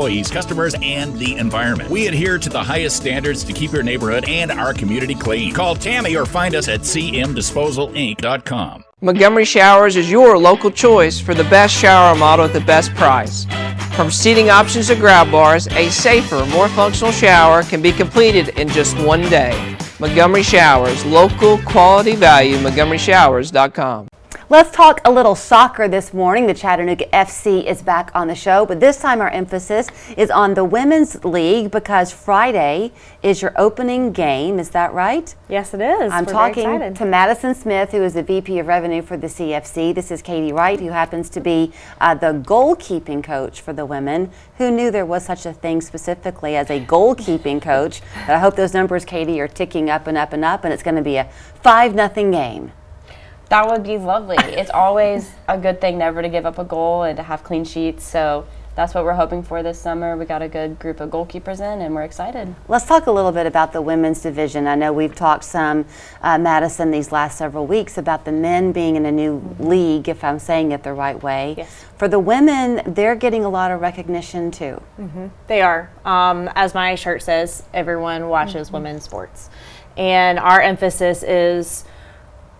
employees, customers, and the environment. We adhere to the highest standards to keep your neighborhood and our community clean. Call Tammy or find us at cmdisposalinc.com. Montgomery Showers is your local choice for the best shower model at the best price. From seating options to grab bars, a safer, more functional shower can be completed in just one day. Montgomery Showers, local quality value, montgomeryshowers.com. Let's talk a little soccer this morning. The Chattanooga FC is back on the show, but this time our emphasis is on the Women's League because Friday is your opening game. Is that right? Yes, it is. I'm talking to Madison Smith, who is the VP of Revenue for the CFC. This is Katie Wright, who happens to be the goalkeeping coach for the women. Who knew there was such a thing specifically as a goalkeeping coach? But I hope those numbers, Katie, are ticking up and up and up, and it's going to be a 5-0 game. That would be lovely. It's always a good thing never to give up a goal and to have clean sheets. So that's what we're hoping for this summer. We got a good group of goalkeepers in, and we're excited. Let's talk a little bit about the women's division. I know we've talked some, Madison, these last several weeks about the men being in a new league, if I'm saying it the right way. Yes. For the women, they're getting a lot of recognition too. They are. As my shirt says, everyone watches women's sports. And our emphasis is,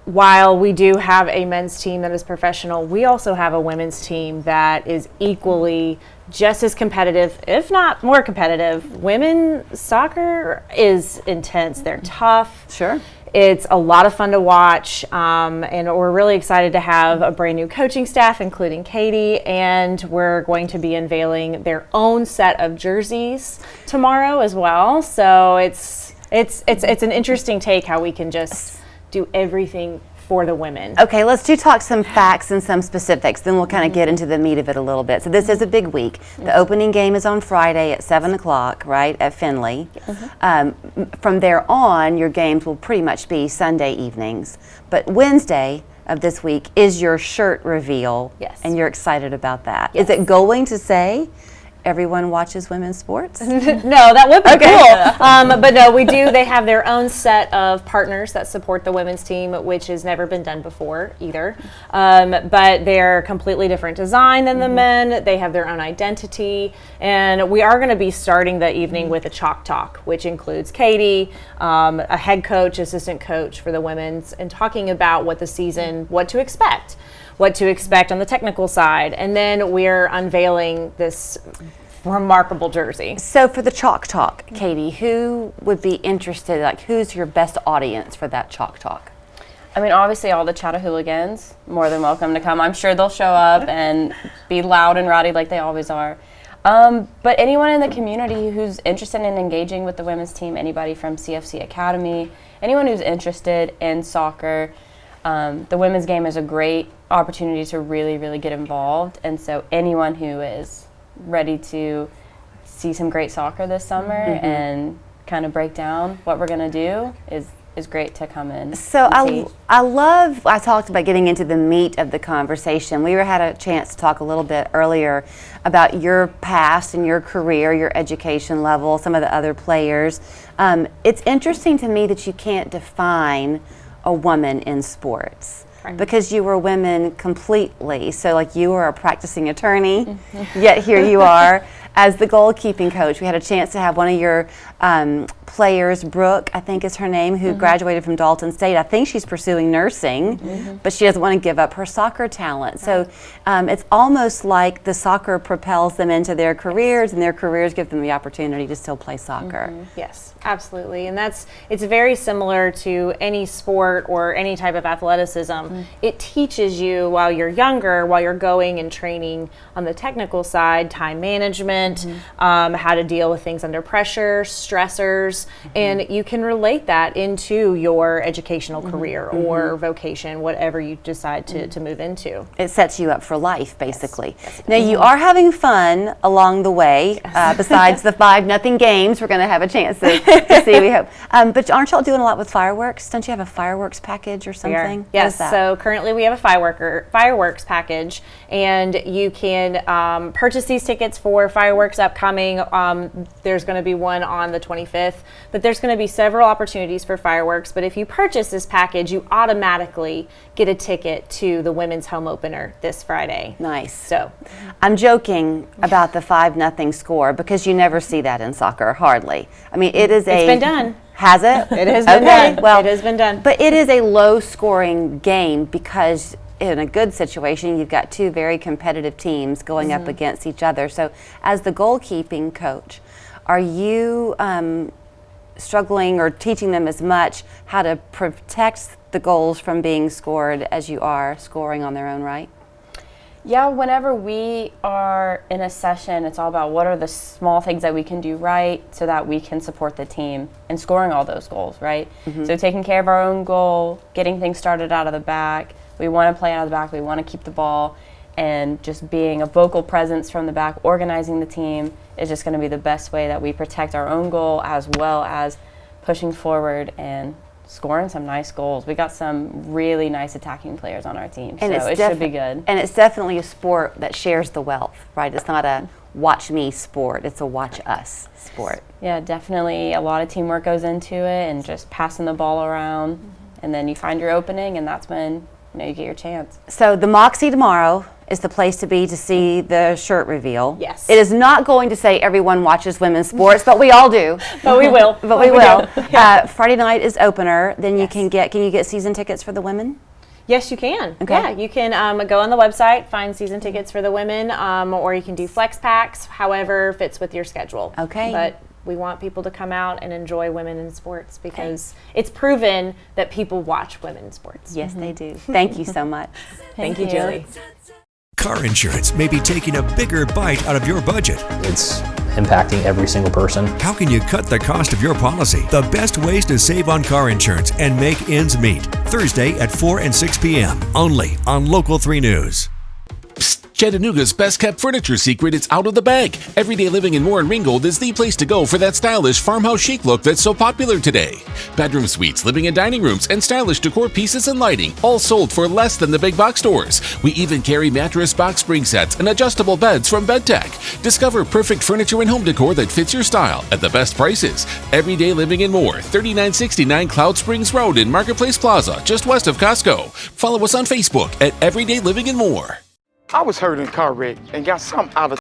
while we do have a men's team that is professional, we also have a women's team that is equally just as competitive, if not more competitive. Women's soccer is intense. They're tough. Sure. It's a lot of fun to watch, and we're really excited to have a brand new coaching staff, including Katie, and we're going to be unveiling their own set of jerseys tomorrow as well. So it's an interesting take how we can just do everything for the women. Okay, let's talk some facts and some specifics, then we'll kind of get into the meat of it a little bit. So this is a big week. The opening game is on Friday at 7 o'clock, right, at Finley. From there on, your games will pretty much be Sunday evenings. But Wednesday of this week is your shirt reveal. Yes. And you're excited about that. Yes. Is it going to say everyone watches women's sports? No, that would be cool. But no, we do. They have their own set of partners that support the women's team, which has never been done before either. But they're completely different design than the men. They have their own identity. And we are going to be starting the evening with a chalk talk, which includes Katie, a head coach, assistant coach for the women's, and talking about what the season, what to expect on the technical side. And then we're unveiling this remarkable jersey. So for the chalk talk, Katie, who would be interested, like who's your best audience for that chalk talk? I mean, obviously all the Chattahooligans, more than welcome to come. I'm sure they'll show up and be loud and rowdy like they always are. But anyone in the community who's interested in engaging with the women's team, anybody from CFC Academy, anyone who's interested in soccer, the women's game is a great opportunity to really, really get involved. And so anyone who is ready to see some great soccer this summer and kind of break down what we're going to do is great to come in. So I talked about getting into the meat of the conversation. We had a chance to talk a little bit earlier about your past and your career, your education level, some of the other players. It's interesting to me that you can't define a woman in sports. Right. Because you were women completely. So like you were a practicing attorney, yet here you are as the goalkeeping coach. We had a chance to have one of your players, Brooke, I think is her name, who graduated from Dalton State. I think she's pursuing nursing, but she doesn't want to give up her soccer talent. So it's almost like the soccer propels them into their careers, and their careers give them the opportunity to still play soccer. Yes, absolutely. And it's very similar to any sport or any type of athleticism. It teaches you while you're younger, while you're going and training on the technical side, time management, how to deal with things under pressure, stressors, and you can relate that into your educational career or vocation, whatever you decide to move into. It sets you up for life, basically. Yes. Now, you are having fun along the way, besides the 5-0 games we're going to have a chance to see, we hope. But aren't y'all doing a lot with fireworks? Don't you have a fireworks package or something? Yes, so currently we have a fireworks package, and you can purchase these tickets for fireworks upcoming. There's going to be one on the 25th, but there's going to be several opportunities for fireworks. But if you purchase this package, you automatically get a ticket to the women's home opener this Friday. Nice. So I'm joking about the 5-0 score because you never see that in soccer, hardly. I mean, it's been done. Has it? It has been okay. done. Well, it has been done. But it is a low-scoring game because in a good situation, you've got two very competitive teams going up against each other. So as the goalkeeping coach, are you struggling or teaching them as much how to protect the goals from being scored as you are scoring on their own right? Yeah, whenever we are in a session, it's all about what are the small things that we can do right so that we can support the team in scoring all those goals, right? So taking care of our own goal, getting things started out of the back. We want to play out of the back. We want to keep the ball. And just being a vocal presence from the back, organizing the team is just going to be the best way that we protect our own goal as well as pushing forward and scoring some nice goals. We got some really nice attacking players on our team, so it should be good. And it's definitely a sport that shares the wealth, right? It's not a watch me sport, it's a watch us sport. Yeah, definitely a lot of teamwork goes into it and just passing the ball around, and then you find your opening, and that's when you get your chance. So the Moxie tomorrow is the place to be to see the shirt reveal. Yes. It is not going to say everyone watches women's sports, but we all do. But we will. But we will. Yeah. Friday night is opener. Then you Yes. can you get season tickets for the women? Yes, you can. Okay. Yeah, you can go on the website, find season tickets for the women, or you can do flex packs, however fits with your schedule. Okay. But we want people to come out and enjoy women in sports because it's proven that people watch women in sports. Yes, they do. Thank you so much. Thank you, Julie. Car insurance may be taking a bigger bite out of your budget. It's impacting every single person. How can you cut the cost of your policy? The best ways to save on car insurance and make ends meet. Thursday at 4 and 6 p.m. only on Local 3 News. Chattanooga's best-kept furniture secret is out of the bag. Everyday Living in Moore and Ringgold is the place to go for that stylish farmhouse chic look that's so popular today. Bedroom suites, living and dining rooms, and stylish decor pieces and lighting, all sold for less than the big box stores. We even carry mattress box spring sets and adjustable beds from BedTech. Discover perfect furniture and home decor that fits your style at the best prices. Everyday Living in Moore, 3969 Cloud Springs Road in Marketplace Plaza, just west of Costco. Follow us on Facebook at Everyday Living in Moore. I was hurt in a car wreck and got something out of